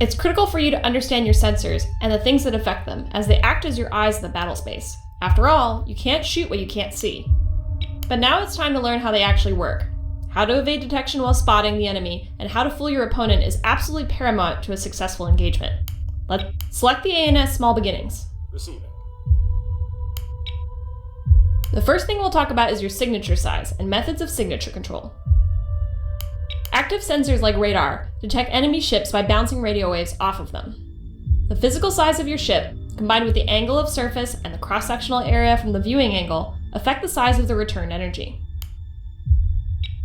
It's critical for you to understand your sensors and the things that affect them, as they act as your eyes in the battle space. After all, you can't shoot what you can't see. But now it's time to learn how they actually work. How to evade detection while spotting the enemy, and how to fool your opponent is absolutely paramount to a successful engagement. Let's select the ANS Small Beginnings. Receiving. The first thing we'll talk about is your signature size and methods of signature control. Active sensors like radar detect enemy ships by bouncing radio waves off of them. The physical size of your ship, combined with the angle of surface and the cross-sectional area from the viewing angle, affect the size of the return energy.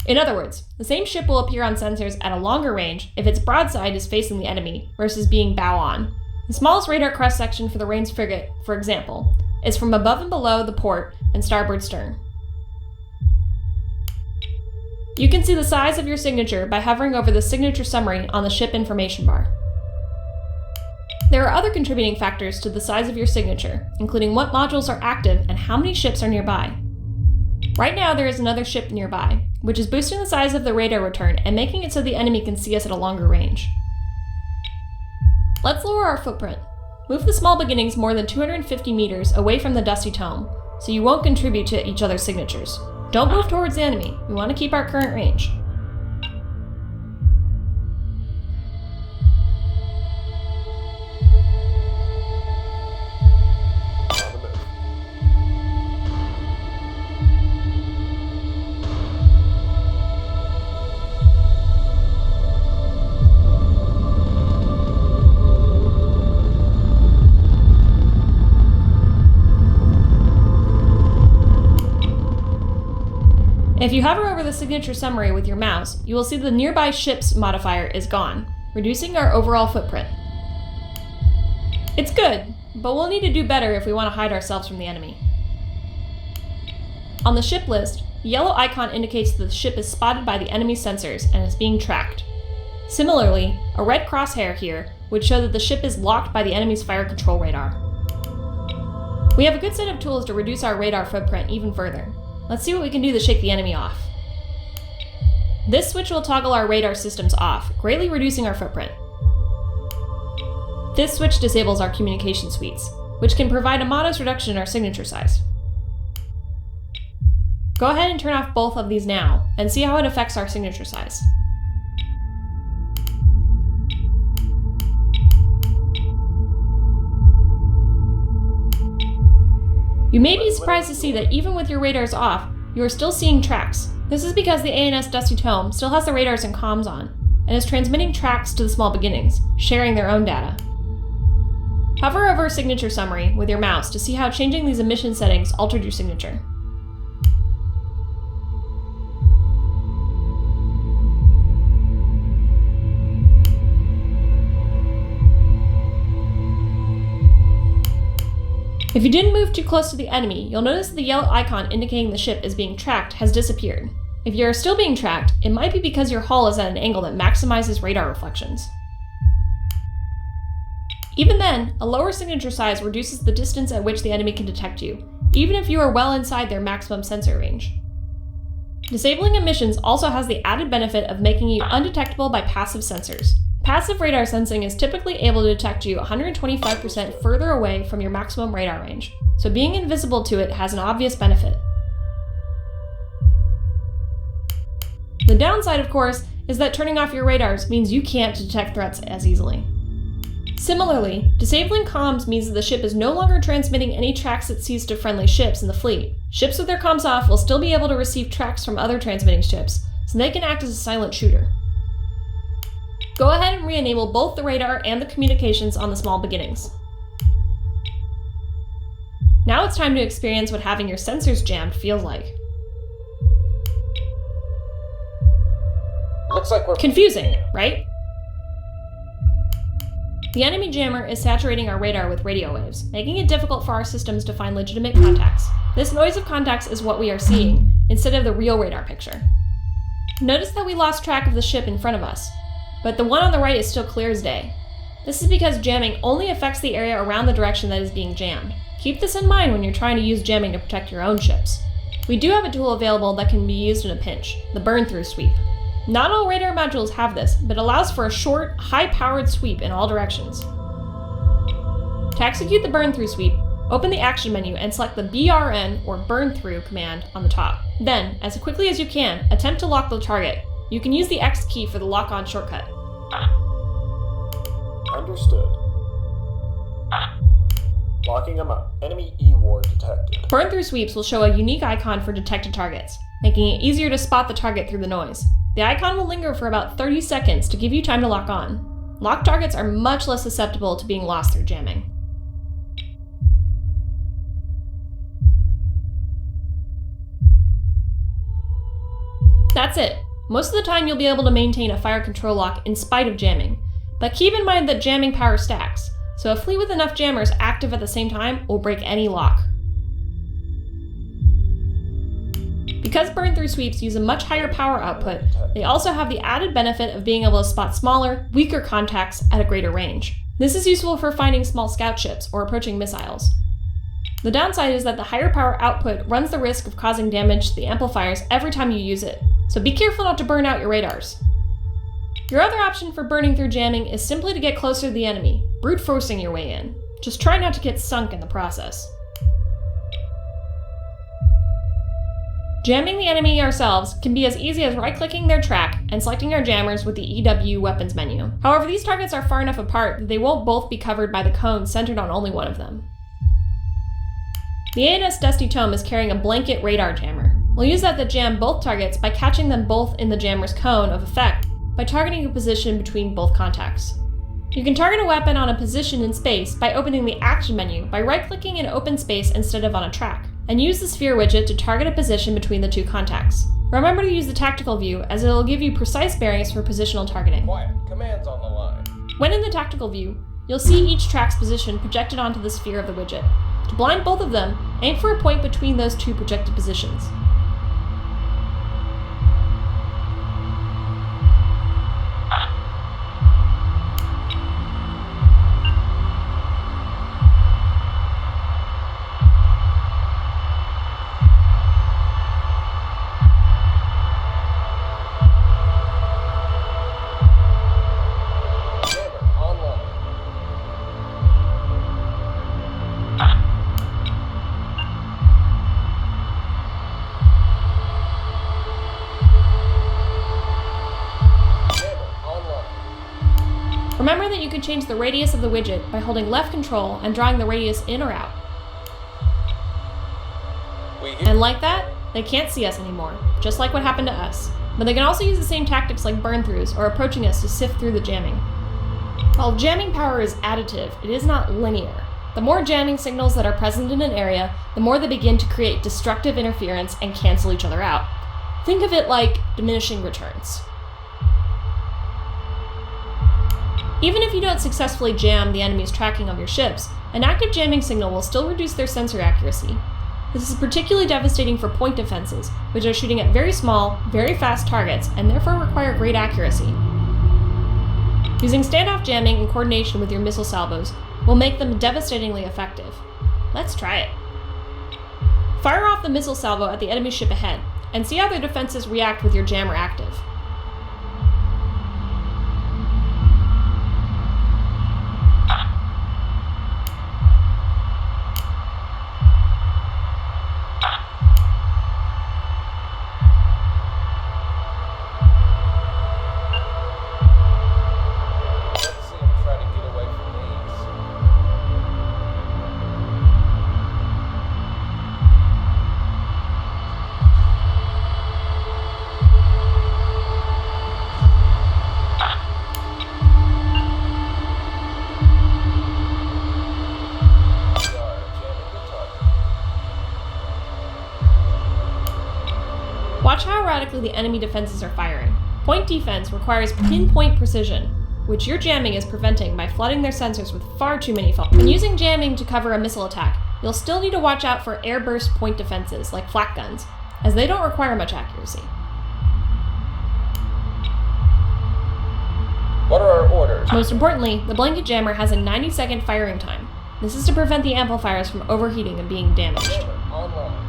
In other words, the same ship will appear on sensors at a longer range if its broadside is facing the enemy versus being bow on. The smallest radar cross-section for the Rains frigate, for example, is from above and below the port and starboard stern. You can see the size of your signature by hovering over the signature summary on the ship information bar. There are other contributing factors to the size of your signature, including what modules are active and how many ships are nearby. Right now there is another ship nearby, which is boosting the size of the radar return and making it so the enemy can see us at a longer range. Let's lower our footprint. Move the Small Beginnings more than 250 meters away from the Dusty Tome, so you won't contribute to each other's signatures. Don't move towards the enemy, we want to keep our current range. If you hover over the signature summary with your mouse, you will see the nearby ships modifier is gone, reducing our overall footprint. It's good, but we'll need to do better if we want to hide ourselves from the enemy. On the ship list, the yellow icon indicates that the ship is spotted by the enemy sensors and is being tracked. Similarly, a red crosshair here would show that the ship is locked by the enemy's fire control radar. We have a good set of tools to reduce our radar footprint even further. Let's see what we can do to shake the enemy off. This switch will toggle our radar systems off, greatly reducing our footprint. This switch disables our communication suites, which can provide a modest reduction in our signature size. Go ahead and turn off both of these now, and see how it affects our signature size. You may be surprised to see that even with your radars off, you are still seeing tracks. This is because the ANS Dusty Tome still has the radars and comms on, and is transmitting tracks to the Small Beginnings, sharing their own data. Hover over Signature Summary with your mouse to see how changing these emission settings altered your signature. If you didn't move too close to the enemy, you'll notice that the yellow icon indicating the ship is being tracked has disappeared. If you are still being tracked, it might be because your hull is at an angle that maximizes radar reflections. Even then, a lower signature size reduces the distance at which the enemy can detect you, even if you are well inside their maximum sensor range. Disabling emissions also has the added benefit of making you undetectable by passive sensors. Passive radar sensing is typically able to detect you 125% further away from your maximum radar range, so being invisible to it has an obvious benefit. The downside, of course, is that turning off your radars means you can't detect threats as easily. Similarly, disabling comms means that the ship is no longer transmitting any tracks it sees to friendly ships in the fleet. Ships with their comms off will still be able to receive tracks from other transmitting ships, so they can act as a silent shooter. Go ahead and re-enable both the radar and the communications on the Small Beginnings. Now it's time to experience what having your sensors jammed feels like. Looks like we're confusing, right? The enemy jammer is saturating our radar with radio waves, making it difficult for our systems to find legitimate contacts. This noise of contacts is what we are seeing, instead of the real radar picture. Notice that we lost track of the ship in front of us, but the one on the right is still clear as day. This is because jamming only affects the area around the direction that is being jammed. Keep this in mind when you're trying to use jamming to protect your own ships. We do have a tool available that can be used in a pinch, the burn-through sweep. Not all radar modules have this, but allows for a short, high-powered sweep in all directions. To execute the burn-through sweep, open the action menu and select the BRN or burn-through command on the top. Then, as quickly as you can, attempt to lock the target. You can use the X key for the lock-on shortcut. Understood. Locking them up. Enemy E-ward detected. Burn-through sweeps will show a unique icon for detected targets, making it easier to spot the target through the noise. The icon will linger for about 30 seconds to give you time to lock on. Locked targets are much less susceptible to being lost through jamming. That's it. Most of the time you'll be able to maintain a fire control lock in spite of jamming, but keep in mind that jamming power stacks, so a fleet with enough jammers active at the same time will break any lock. Because burn-through sweeps use a much higher power output, they also have the added benefit of being able to spot smaller, weaker contacts at a greater range. This is useful for finding small scout ships or approaching missiles. The downside is that the higher power output runs the risk of causing damage to the amplifiers every time you use it, so be careful not to burn out your radars. Your other option for burning through jamming is simply to get closer to the enemy, brute forcing your way in. Just try not to get sunk in the process. Jamming the enemy ourselves can be as easy as right-clicking their track and selecting our jammers with the EW weapons menu. However, these targets are far enough apart that they won't both be covered by the cone centered on only one of them. The A&S Dusty Tome is carrying a blanket radar jammer. We'll use that to jam both targets by catching them both in the jammer's cone of effect by targeting a position between both contacts. You can target a weapon on a position in space by opening the action menu by right-clicking in open space instead of on a track, and use the sphere widget to target a position between the two contacts. Remember to use the tactical view as it will give you precise bearings for positional targeting. Quiet. Commands on the line. When in the tactical view, you'll see each track's position projected onto the sphere of the widget. To blind both of them, aim for a point between those two projected positions. Remember that you can change the radius of the widget by holding left control and drawing the radius in or out. And like that, they can't see us anymore, just like what happened to us. But they can also use the same tactics like burn-throughs or approaching us to sift through the jamming. While jamming power is additive, it is not linear. The more jamming signals that are present in an area, the more they begin to create destructive interference and cancel each other out. Think of it like diminishing returns. Even if you don't successfully jam the enemy's tracking of your ships, an active jamming signal will still reduce their sensor accuracy. This is particularly devastating for point defenses, which are shooting at very small, very fast targets and therefore require great accuracy. Using standoff jamming in coordination with your missile salvos will make them devastatingly effective. Let's try it. Fire off the missile salvo at the enemy ship ahead, and see how their defenses react with your jammer active. Watch how erratically the enemy defenses are firing. Point defense requires pinpoint precision, which your jamming is preventing by flooding their sensors with far too many faults. When using jamming to cover a missile attack, you'll still need to watch out for airburst point defenses like flak guns, as they don't require much accuracy. What are our orders? Most importantly, the blanket jammer has a 90-second firing time. This is to prevent the amplifiers from overheating and being damaged. Jammer online.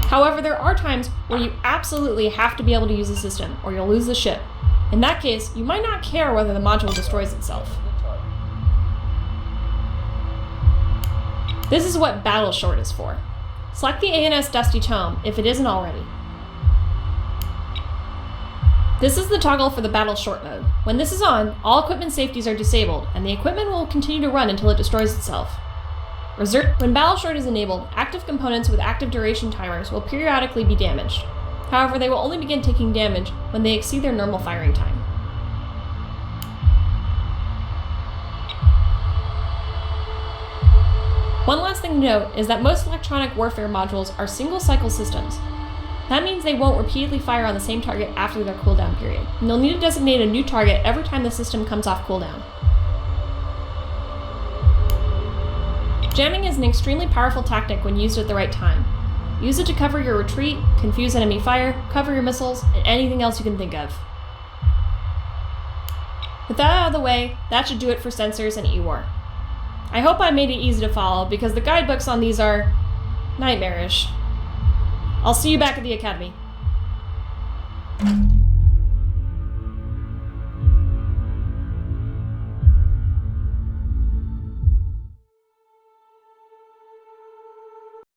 However, there are times where you absolutely have to be able to use the system, or you'll lose the ship. In that case, you might not care whether the module destroys itself. This is what Battle Short is for. Select the ANS Dusty Tome if it isn't already. This is the toggle for the Battle Short mode. When this is on, all equipment safeties are disabled, and the equipment will continue to run until it destroys itself. When Battle Short is enabled, active components with active duration timers will periodically be damaged. However, they will only begin taking damage when they exceed their normal firing time. One last thing to note is that most electronic warfare modules are single-cycle systems. That means they won't repeatedly fire on the same target after their cooldown period, and they'll need to designate a new target every time the system comes off cooldown. Jamming is an extremely powerful tactic when used at the right time. Use it to cover your retreat, confuse enemy fire, cover your missiles, and anything else you can think of. With that out of the way, that should do it for sensors and E-War. I hope I made it easy to follow, because the guidebooks on these are nightmarish. I'll see you back at the Academy.